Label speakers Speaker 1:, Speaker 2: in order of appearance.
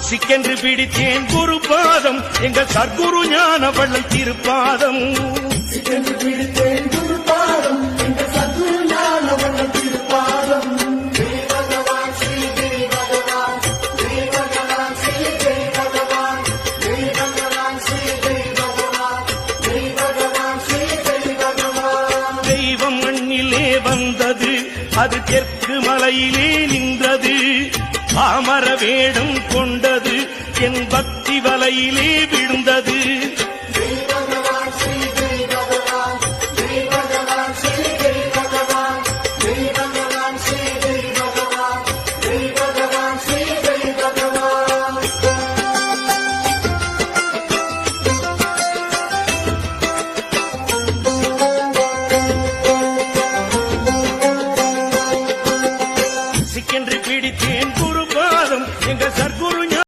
Speaker 1: சிக்கென்று பிடித்தேன் குருபாதம் எங்கள் சர்க்குரு ஞான வள்ளல் திருப்பாதம்.
Speaker 2: சிக்கென்று பிடித்தேன் குருபாதம் எங்கள் சர்க்குரு ஞான வள்ளல் திருப்பாதம்.
Speaker 1: தெய்வம் மண்ணிலே வந்தது அது தெற்கு மலையிலே நின்றது. பாமர வேடம் கொண்டது என் பக்தி வலையிலே விழுந்தது.